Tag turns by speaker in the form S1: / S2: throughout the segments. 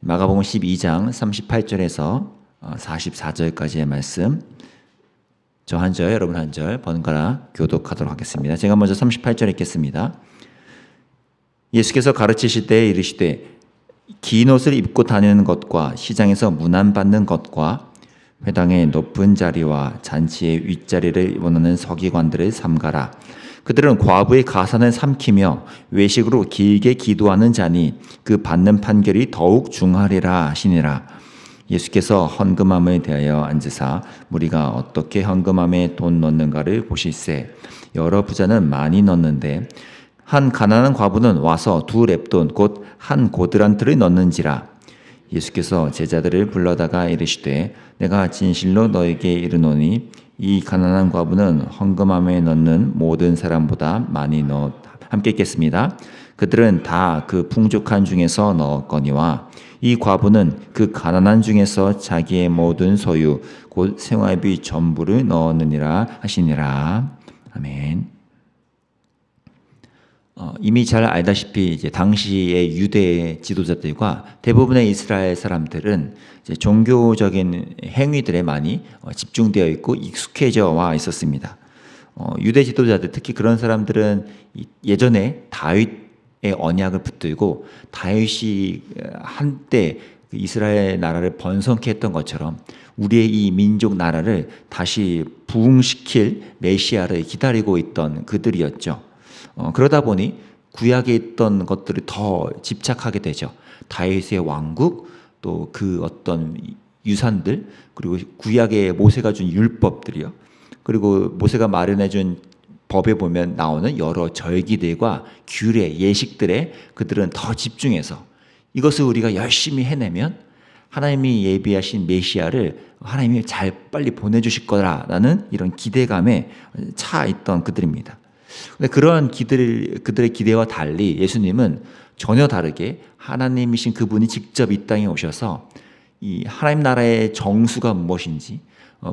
S1: 마가복음 12장 38절에서 44절까지의 말씀, 저 한 절, 여러분 한 절 번갈아 교독하도록 하겠습니다. 제가 먼저 38절 읽겠습니다. 예수께서 가르치실 때에 이르시되 긴 옷을 입고 다니는 것과 시장에서 문안받는 것과 회당의 높은 자리와 잔치의 윗자리를 원하는 서기관들을 삼가라. 그들은 과부의 가산을 삼키며 외식으로 길게 기도하는 자니 그 받는 판결이 더욱 중하리라 하시니라. 예수께서 헌금함에 대하여 앉으사 무리가 어떻게 헌금함에 돈 넣는가를 보실세. 여러 부자는 많이 넣는데 한 가난한 과부는 와서 2렙돈 곧 한 고드란트를 넣는지라. 예수께서 제자들을 불러다가 이르시되 내가 진실로 너에게 이르노니 이 가난한 과부는 헌금함에 넣는 모든 사람보다 많이 넣어. 함께 읽겠습니다. 그들은 다 그 풍족한 중에서 넣었거니와 이 과부는 그 가난한 중에서 자기의 모든 소유 곧 생활비 전부를 넣었느니라 하시니라. 아멘. 이미 잘 알다시피 이제 당시의 유대 지도자들과 대부분의 이스라엘 사람들은 이제 종교적인 행위들에 많이 집중되어 있고 익숙해져 와 있었습니다. 유대 지도자들, 특히 그런 사람들은 예전에 다윗의 언약을 붙들고 다윗이 한때 이스라엘 나라를 번성케 했던 것처럼 우리의 이 민족 나라를 다시 부흥시킬 메시아를 기다리고 있던 그들이었죠. 그러다 보니 구약에 있던 것들을 더 집착하게 되죠. 다윗의 왕국, 또 그 어떤 유산들, 그리고 구약에 모세가 준 율법들이요. 그리고 모세가 마련해 준 법에 보면 나오는 여러 절기들과 규례, 예식들에 그들은 더 집중해서 이것을 우리가 열심히 해내면 하나님이 예비하신 메시아를 하나님이 잘 빨리 보내주실 거라는 이런 기대감에 차 있던 그들입니다. 근데 그러한 그들의 기대와 달리 예수님은 전혀 다르게 하나님이신 그분이 직접 이 땅에 오셔서 이 하나님 나라의 정수가 무엇인지,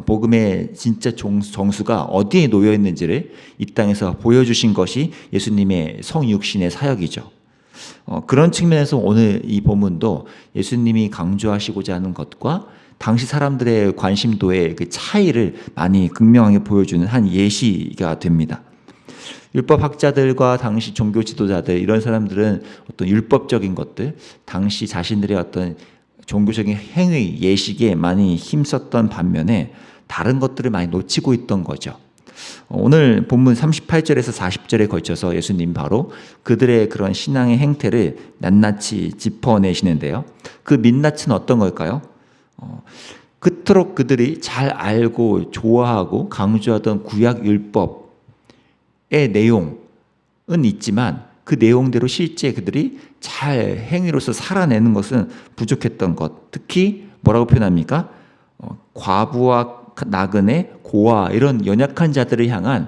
S1: 복음의 진짜 정수가 어디에 놓여 있는지를 이 땅에서 보여주신 것이 예수님의 성육신의 사역이죠. 그런 측면에서 오늘 이 본문도 예수님이 강조하시고자 하는 것과 당시 사람들의 관심도의 그 차이를 많이 극명하게 보여주는 한 예시가 됩니다. 율법학자들과 당시 종교 지도자들, 이런 사람들은 어떤 율법적인 것들, 당시 자신들의 어떤 종교적인 행위, 예식에 많이 힘썼던 반면에 다른 것들을 많이 놓치고 있던 거죠. 오늘 본문 38절에서 40절에 걸쳐서 예수님 바로 그들의 그런 신앙의 행태를 낱낱이 짚어내시는데요. 그 민낯은 어떤 걸까요? 그토록 그들이 잘 알고 좋아하고 강조하던 구약 율법 의 내용은 있지만 그 내용대로 실제 그들이 잘 행위로서 살아내는 것은 부족했던 것. 특히 뭐라고 표현합니까? 과부와 나그네, 고아 이런 연약한 자들을 향한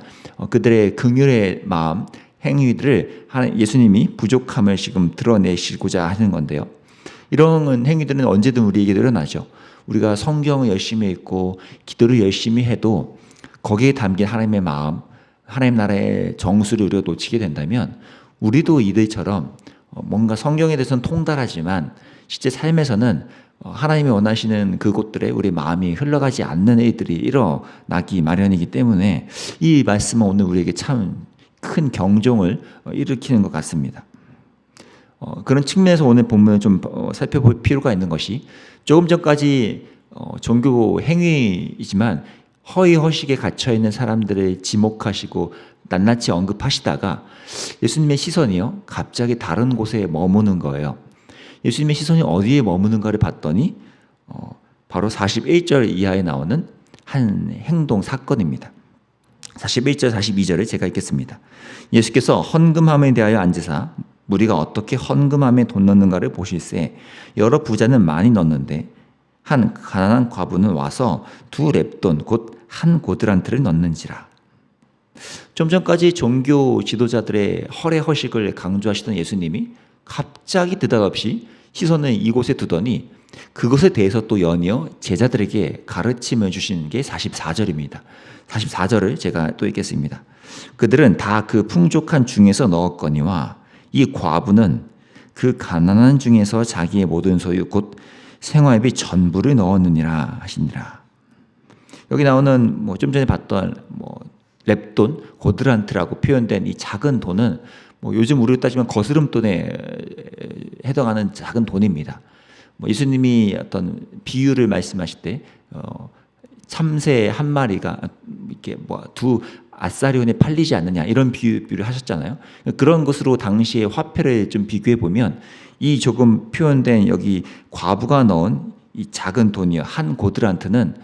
S1: 그들의 긍휼의 마음, 행위들을 예수님이 부족함을 지금 드러내시고자 하는 건데요. 이런 행위들은 언제든 우리에게 일어나죠. 우리가 성경을 열심히 읽고 기도를 열심히 해도 거기에 담긴 하나님의 마음, 하나님 나라의 정수를 우리가 놓치게 된다면 우리도 이들처럼 뭔가 성경에 대해서는 통달하지만 실제 삶에서는 하나님이 원하시는 그곳들에 우리 마음이 흘러가지 않는 일들이 일어나기 마련이기 때문에 이 말씀은 오늘 우리에게 참 큰 경종을 일으키는 것 같습니다. 그런 측면에서 오늘 본문을 좀 살펴볼 필요가 있는 것이 조금 전까지 종교 행위이지만 허위허식에 갇혀있는 사람들을 지목하시고 낱낱이 언급하시다가 예수님의 시선이요 갑자기 다른 곳에 머무는 거예요. 예수님의 시선이 어디에 머무는가를 봤더니 바로 41절 이하에 나오는 한 행동 사건입니다. 41절 42절을 제가 읽겠습니다. 예수께서 헌금함에 대하여 앉으사 무리가 어떻게 헌금함에 돈 넣는가를 보실세. 여러 부자는 많이 넣는데 한 가난한 과부는 와서 2렙돈 곧 한 고드란트를 넣는지라. 좀 전까지 종교 지도자들의 허례허식을 강조하시던 예수님이 갑자기 느닷없이 시선을 이곳에 두더니 그것에 대해서 또 연이어 제자들에게 가르침을 주시는 게 44절입니다. 44절을 제가 또 읽겠습니다. 그들은 다 그 풍족한 중에서 넣었거니와 이 과부는 그 가난한 중에서 자기의 모든 소유 곧 생활비 전부를 넣었느니라 하시니라. 여기 나오는 좀 전에 봤던 렙돈, 고드란트라고 표현된 이 작은 돈은 요즘 우리로 따지면 거스름돈에 해당하는 작은 돈입니다. 예수님이 어떤 비유를 말씀하실 때 참새 한 마리가 이렇게 두 아사리온에 팔리지 않느냐 이런 비유를 하셨잖아요. 그런 것으로 당시의 화폐를 좀 비교해 보면 이 조금 표현된 여기 과부가 넣은 이 작은 돈이요, 한 고드란트는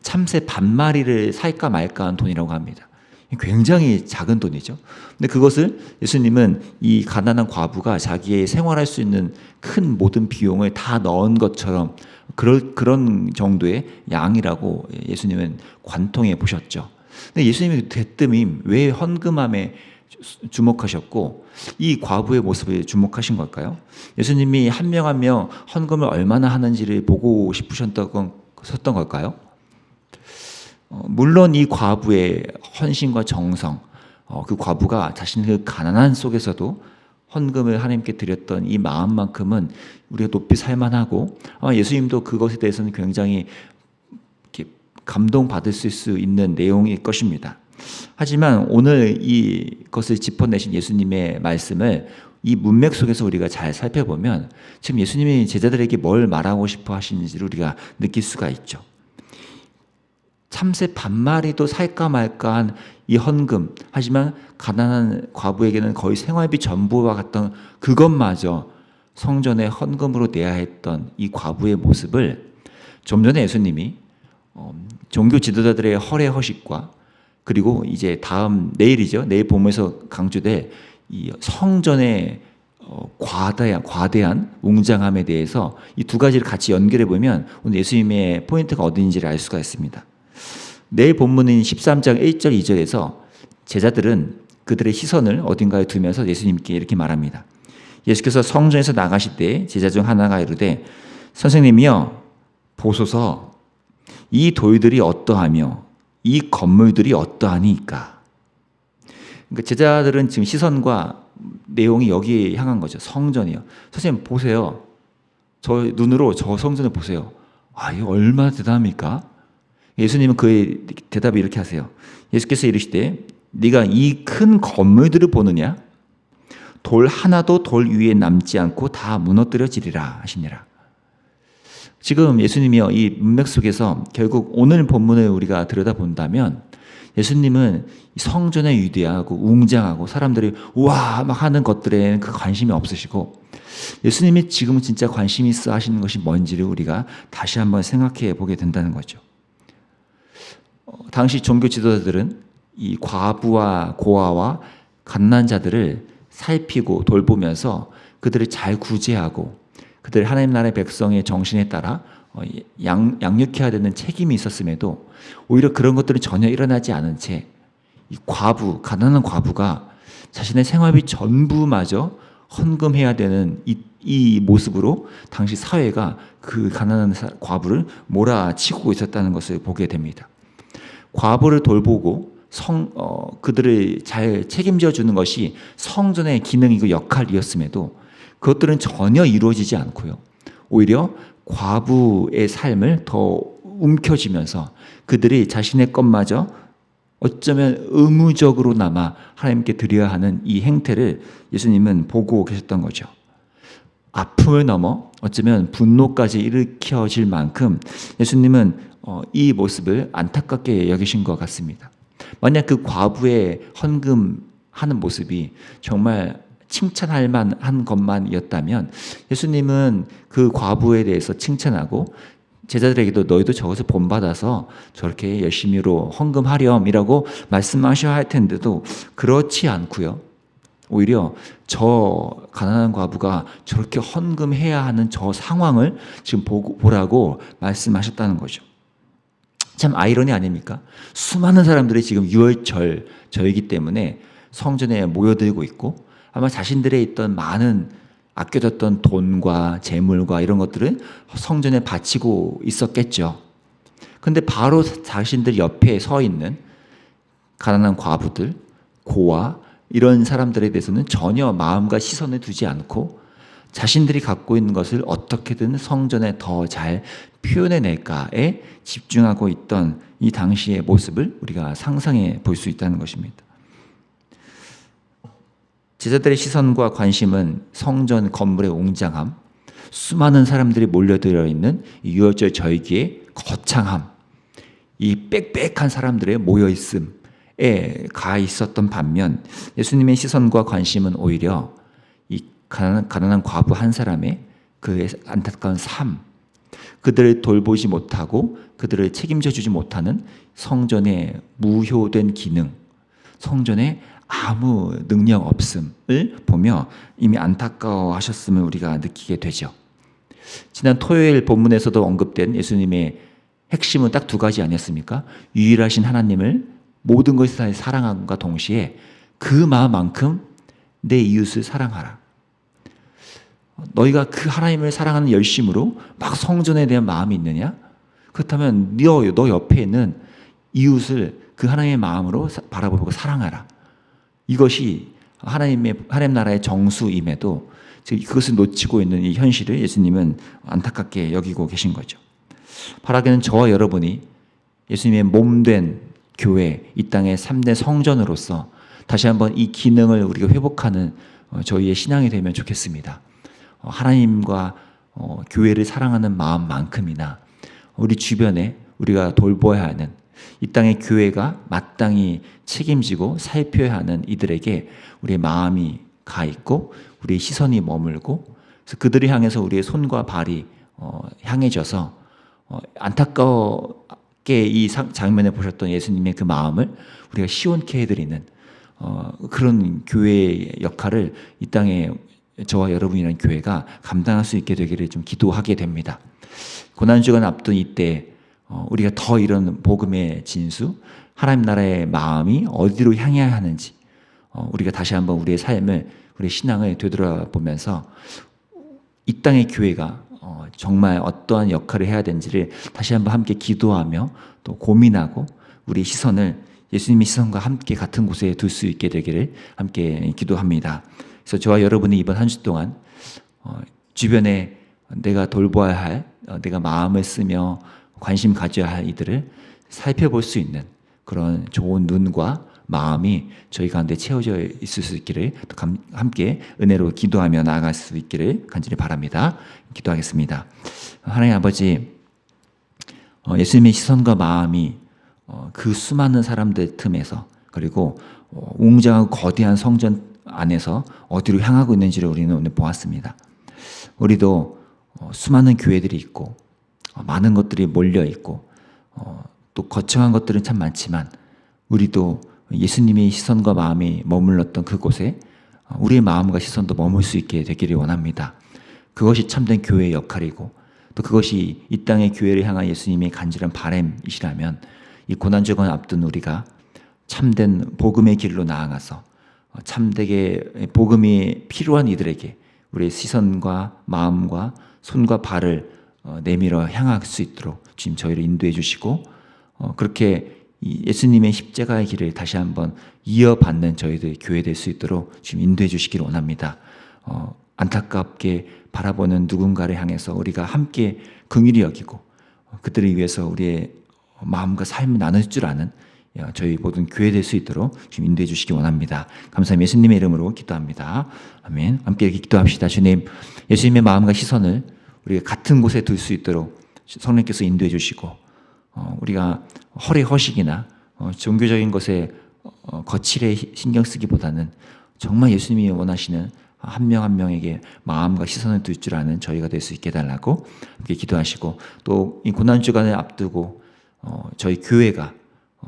S1: 참새 반마리를 살까 말까 한 돈이라고 합니다. 굉장히 작은 돈이죠. 근데 그것을 예수님은 이 가난한 과부가 자기의 생활할 수 있는 큰 모든 비용을 다 넣은 것처럼 그런 정도의 양이라고 예수님은 관통해 보셨죠. 근데 예수님이 대뜸이 왜 헌금함에 주목하셨고 이 과부의 모습에 주목하신 걸까요? 예수님이 한 명 한 명 헌금을 얼마나 하는지를 보고 싶으셨던 걸까요? 물론 이 과부의 헌신과 정성, 그 과부가 자신의 그 가난한 속에서도 헌금을 하나님께 드렸던 이 마음만큼은 우리가 높이 살만하고 아마 예수님도 그것에 대해서는 굉장히 이렇게 감동받을 수 있는 내용일 것입니다. 하지만 오늘 이것을 짚어내신 예수님의 말씀을 이 문맥 속에서 우리가 잘 살펴보면 지금 예수님이 제자들에게 뭘 말하고 싶어 하시는지를 우리가 느낄 수가 있죠. 참새 반마리도 살까 말까한 이 헌금, 하지만 가난한 과부에게는 거의 생활비 전부와 같던 그것마저 성전에 헌금으로 내야 했던 이 과부의 모습을 좀 전에 예수님이 종교 지도자들의 허례 허식과 그리고 이제 내일이죠. 내일 본문에서 강조될 이 성전의 과대한 웅장함에 대해서 이 두 가지를 같이 연결해 보면 오늘 예수님의 포인트가 어딘지를 알 수가 있습니다. 내일 본문인 13장 1절 2절에서 제자들은 그들의 시선을 어딘가에 두면서 예수님께 이렇게 말합니다. 예수께서 성전에서 나가실 때 제자 중 하나가 이르되 선생님이여 보소서 이 돌들이 어떠하며 이 건물들이 어떠하니까. 그러니까 제자들은 지금 시선과 내용이 여기에 향한 거죠. 성전이요. 선생님 보세요. 저 눈으로 저 성전을 보세요. 이거 얼마나 대단합니까? 예수님은 그의 대답을 이렇게 하세요. 예수께서 이르시되 네가 이 큰 건물들을 보느냐? 돌 하나도 돌 위에 남지 않고 다 무너뜨려지리라 하시니라. 지금 예수님이요, 이 문맥 속에서 결국 오늘 본문을 우리가 들여다본다면 예수님은 성전의 위대하고 웅장하고 사람들이 우와 막 하는 것들에 그 관심이 없으시고 예수님이 지금 진짜 관심이 있어 하시는 것이 뭔지를 우리가 다시 한번 생각해 보게 된다는 거죠. 당시 종교 지도자들은 이 과부와 고아와 갓난 자들을 살피고 돌보면서 그들을 잘 구제하고 그들 하나님 나라의 백성의 정신에 따라 양육해야 되는 책임이 있었음에도 오히려 그런 것들은 전혀 일어나지 않은 채 이 가난한 과부가 자신의 생활비 전부마저 헌금해야 되는 이 모습으로 당시 사회가 그 가난한 과부를 몰아치고 있었다는 것을 보게 됩니다. 과부를 돌보고 그들을 잘 책임져 주는 것이 성전의 기능이고 역할이었음에도 그것들은 전혀 이루어지지 않고요. 오히려 과부의 삶을 더 움켜쥐면서 그들이 자신의 것마저 어쩌면 의무적으로나마 하나님께 드려야 하는 이 행태를 예수님은 보고 계셨던 거죠. 아픔을 넘어 어쩌면 분노까지 일으켜질 만큼 예수님은 이 모습을 안타깝게 여기신 것 같습니다. 만약 그 과부의 헌금하는 모습이 정말 칭찬할 만한 것만이었다면 예수님은 그 과부에 대해서 칭찬하고 제자들에게도 너희도 저것을 본받아서 저렇게 열심히로 헌금하렴이라고 말씀하셔야 할 텐데도 그렇지 않고요. 오히려 저 가난한 과부가 저렇게 헌금해야 하는 저 상황을 지금 보라고 말씀하셨다는 거죠. 참 아이러니 아닙니까? 수많은 사람들이 지금 유월절이기 때문에 성전에 모여들고 있고 아마 자신들의 있던 많은 아껴졌던 돈과 재물과 이런 것들을 성전에 바치고 있었겠죠. 근데 바로 자신들 옆에 서 있는 가난한 과부들, 고아 이런 사람들에 대해서는 전혀 마음과 시선을 두지 않고 자신들이 갖고 있는 것을 어떻게든 성전에 더 잘 표현해낼까에 집중하고 있던 이 당시의 모습을 우리가 상상해 볼 수 있다는 것입니다. 제자들의 시선과 관심은 성전 건물의 웅장함, 수많은 사람들이 몰려들어 있는 유월절 절기의 거창함, 이 빽빽한 사람들의 모여있음에 가 있었던 반면 예수님의 시선과 관심은 오히려 이 가난한 과부 한 사람의 그 안타까운 삶, 그들을 돌보지 못하고 그들을 책임져 주지 못하는 성전의 무효된 기능, 성전의 아무 능력 없음을 보며 이미 안타까워하셨음을 우리가 느끼게 되죠. 지난 토요일 본문에서도 언급된 예수님의 핵심은 딱 두 가지 아니었습니까? 유일하신 하나님을 모든 것을 다 사랑함과 동시에 그 마음만큼 내 이웃을 사랑하라. 너희가 그 하나님을 사랑하는 열심으로 막 성전에 대한 마음이 있느냐? 그렇다면 너 옆에 있는 이웃을 그 하나님의 마음으로 바라보고 사랑하라. 이것이 하나님 나라의 정수임에도 그것을 놓치고 있는 이 현실을 예수님은 안타깝게 여기고 계신 거죠. 바라기는 저와 여러분이 예수님의 몸된 교회, 이 땅의 3대 성전으로서 다시 한번 이 기능을 우리가 회복하는 저희의 신앙이 되면 좋겠습니다. 하나님과 교회를 사랑하는 마음만큼이나 우리 주변에 우리가 돌보아야 하는 이 땅의 교회가 마땅히 책임지고 살펴야 하는 이들에게 우리의 마음이 가 있고 우리의 시선이 머물고 그래서 그들을 향해서 우리의 손과 발이 향해져서 안타깝게 이 장면에 보셨던 예수님의 그 마음을 우리가 시원케 해드리는 그런 교회의 역할을 이 땅에 저와 여러분이라는 교회가 감당할 수 있게 되기를 좀 기도하게 됩니다. 고난주간 앞둔 이때 우리가 더 이런 복음의 진수, 하나님 나라의 마음이 어디로 향해야 하는지 우리가 다시 한번 우리의 삶을, 우리의 신앙을 되돌아보면서 이 땅의 교회가 정말 어떠한 역할을 해야 되는지를 다시 한번 함께 기도하며 또 고민하고 우리 시선을 예수님의 시선과 함께 같은 곳에 둘 수 있게 되기를 함께 기도합니다. 그래서 저와 여러분이 이번 한 주 동안 주변에 내가 돌보아야 할, 내가 마음을 쓰며 관심 가져야 할 이들을 살펴볼 수 있는 그런 좋은 눈과 마음이 저희 가운데 채워져 있을 수 있기를 함께 은혜로 기도하며 나아갈 수 있기를 간절히 바랍니다. 기도하겠습니다. 하나님 아버지, 예수님의 시선과 마음이 그 수많은 사람들 틈에서 그리고 웅장하고 거대한 성전 안에서 어디로 향하고 있는지를 우리는 오늘 보았습니다. 우리도 수많은 교회들이 있고 많은 것들이 몰려 있고 또 거창한 것들은 참 많지만 우리도 예수님의 시선과 마음이 머물렀던 그곳에 우리의 마음과 시선도 머물 수 있게 되기를 원합니다. 그것이 참된 교회의 역할이고 또 그것이 이 땅의 교회를 향한 예수님의 간절한 바람이시라면 이 고난주간 앞둔 우리가 참된 복음의 길로 나아가서 참되게 복음이 필요한 이들에게 우리의 시선과 마음과 손과 발을 내밀어 향할 수 있도록 주님 저희를 인도해 주시고 그렇게 예수님의 십자가의 길을 다시 한번 이어받는 저희들 교회 될 수 있도록 주님 인도해 주시기를 원합니다. 안타깝게 바라보는 누군가를 향해서 우리가 함께 긍휼히 여기고 그들을 위해서 우리의 마음과 삶을 나눌 줄 아는 저희 모든 교회 될 수 있도록 주님 인도해 주시기 원합니다. 감사합니다. 예수님의 이름으로 기도합니다. 아멘. 함께 이렇게 기도합시다. 주님, 예수님의 마음과 시선을 우리가 같은 곳에 둘 수 있도록 성령께서 인도해 주시고 우리가 허례허식이나 종교적인 것에 거칠에 신경 쓰기보다는 정말 예수님이 원하시는 한 명 한 명에게 마음과 시선을 둘 줄 아는 저희가 될 수 있게 해달라고 함께 기도하시고 또 이 고난주간을 앞두고 저희 교회가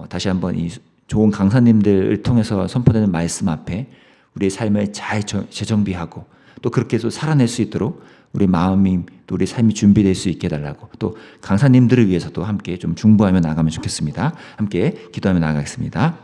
S1: 다시 한번 이 좋은 강사님들을 통해서 선포되는 말씀 앞에 우리의 삶을 잘 재정비하고 또 그렇게 해서 살아낼 수 있도록 우리 마음이 또 우리 삶이 준비될 수 있게 해달라고 또 강사님들을 위해서도 함께 좀 중보하며 나가면 좋겠습니다. 함께 기도하며 나가겠습니다.